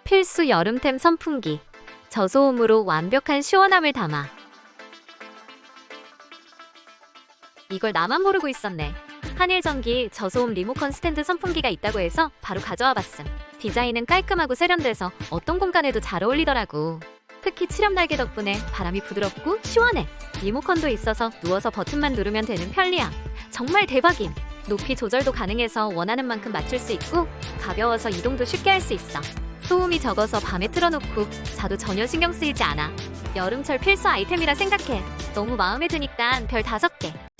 필수 여름템 선풍기. 저소음으로 완벽한 시원함을 담아. 이걸 나만 모르고 있었네. 한일전기 저소음 리모컨 스탠드 선풍기가 있다고 해서 바로 가져와 봤음. 디자인은 깔끔하고 세련돼서 어떤 공간에도 잘 어울리더라고. 특히 칠염 날개 덕분에 바람이 부드럽고 시원해. 리모컨도 있어서 누워서 버튼만 누르면 되는 편리함. 정말 대박임. 높이 조절도 가능해서 원하는 만큼 맞출 수 있고 가벼워서 이동도 쉽게 할 수 있어. 소음이 적어서 밤에 틀어놓고 자도 전혀 신경 쓰이지 않아. 여름철 필수 아이템이라 생각해. 너무 마음에 드니까 별 5개.